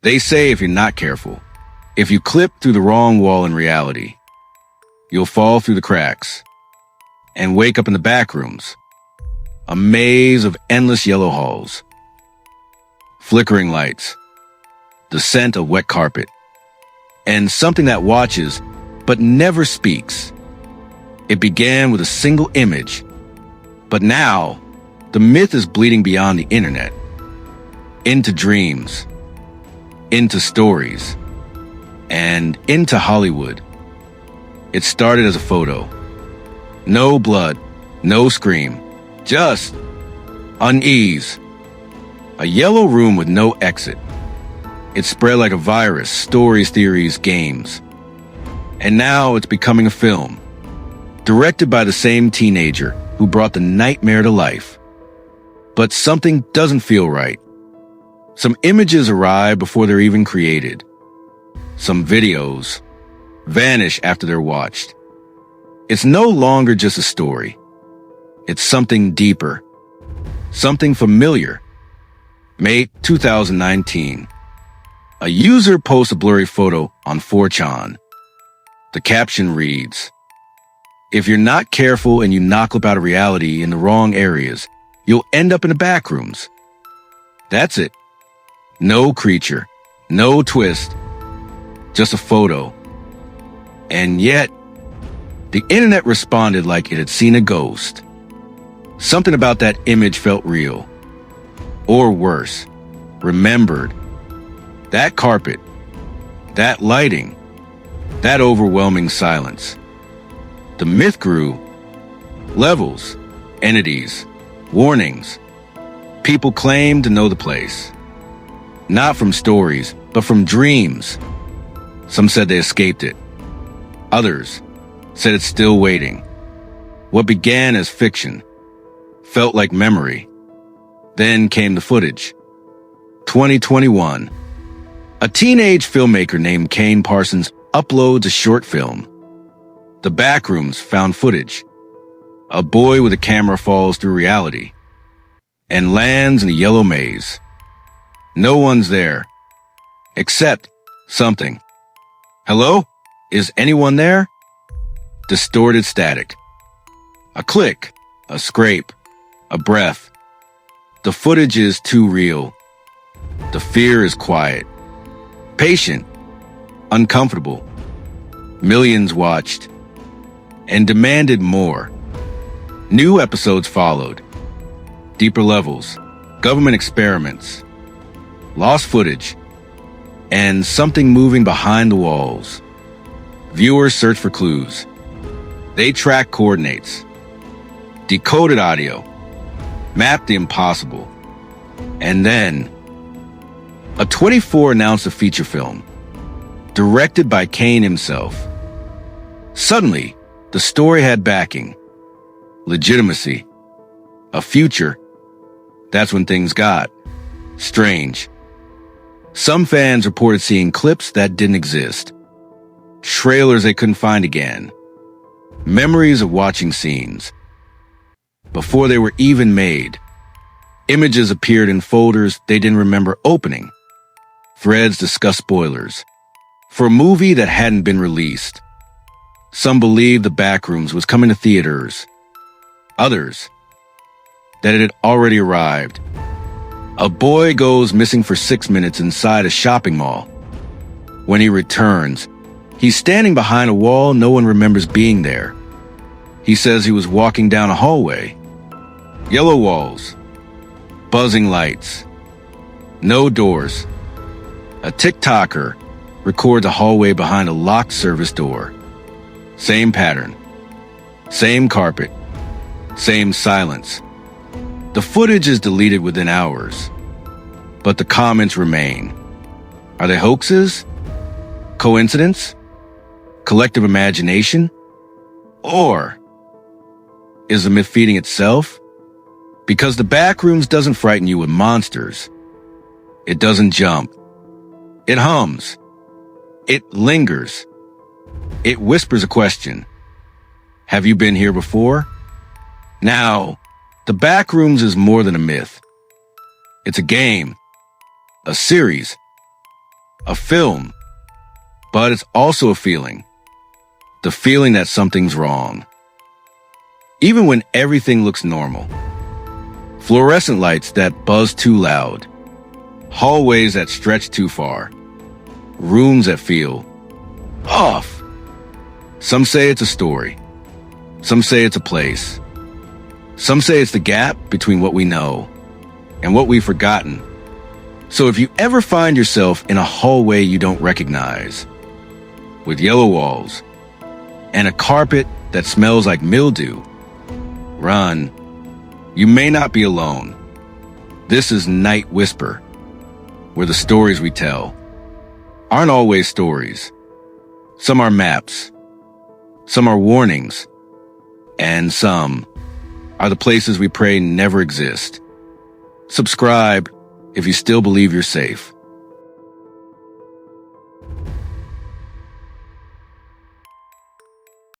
They say if you're not careful, if you clip through the wrong wall in reality, you'll fall through the cracks and wake up in the backrooms, a maze of endless yellow halls, flickering lights, the scent of wet carpet, and something that watches but never speaks. It began with a single image, but now the myth is bleeding beyond the internet, into dreams, into stories, and into Hollywood. It started as a photo. No blood, no scream, just unease. A yellow room with no exit. It spread like a virus, stories, theories, games. And now it's becoming a film, directed by the same teenager who brought the nightmare to life. But something doesn't feel right. Some images arrive before they're even created. Some videos vanish after they're watched. It's no longer just a story. It's something deeper, something familiar. May 2019. A user posts a blurry photo on 4chan. The caption reads, "If you're not careful and you knock out of reality in the wrong areas, you'll end up in the backrooms." That's it. No creature, no twist, just a photo. And yet, the internet responded like it had seen a ghost. Something about that image felt real. Or worse, remembered. That carpet, that lighting, that overwhelming silence. The myth grew. Levels, entities, warnings. People claimed to know the place. Not from stories, but from dreams. Some said they escaped it. Others said it's still waiting. What began as fiction felt like memory. Then came the footage. 2021. A teenage filmmaker named Kane Parsons uploads a short film. The Backrooms found footage. A boy with a camera falls through reality and lands in a yellow maze. No one's there, except something. Hello? Is anyone there? Distorted static. A click, a scrape, a breath. The footage is too real. The fear is quiet. Patient, uncomfortable. Millions watched and demanded more. New episodes followed. Deeper levels, government experiments, lost footage, and something moving behind the walls. Viewers search for clues. They track coordinates, decoded audio, mapped the impossible. And then, a 24 announced a feature film, directed by Kane himself. Suddenly, the story had backing, legitimacy, a future. That's when things got strange. Some fans reported seeing clips that didn't exist, trailers they couldn't find again, memories of watching scenes before they were even made. Images appeared in folders they didn't remember opening. Threads discussed spoilers for a movie that hadn't been released. Some believed The Backrooms was coming to theaters. Others, that it had already arrived. A boy goes missing for 6 minutes inside a shopping mall. When he returns, he's standing behind a wall no one remembers being there. He says he was walking down a hallway. Yellow walls, buzzing lights, no doors. A TikToker records a hallway behind a locked service door. Same pattern, same carpet, same silence. The footage is deleted within hours, but the comments remain. Are they hoaxes? Coincidence? Collective imagination? Or is the myth feeding itself? Because the Backrooms doesn't frighten you with monsters. It doesn't jump. It hums. It lingers. It whispers a question. Have you been here before? Now, The Backrooms is more than a myth. It's a game, a series, a film, but it's also a feeling. The feeling that something's wrong. Even when everything looks normal. Fluorescent lights that buzz too loud. Hallways that stretch too far. Rooms that feel off. Some say it's a story. Some say it's a place. Some say it's the gap between what we know and what we've forgotten. So if you ever find yourself in a hallway you don't recognize, with yellow walls and a carpet that smells like mildew, run. You may not be alone. This is NightWhisper, where the stories we tell aren't always stories. Some are maps, some are warnings, and some are the places we pray never exist. Subscribe if you still believe you're safe.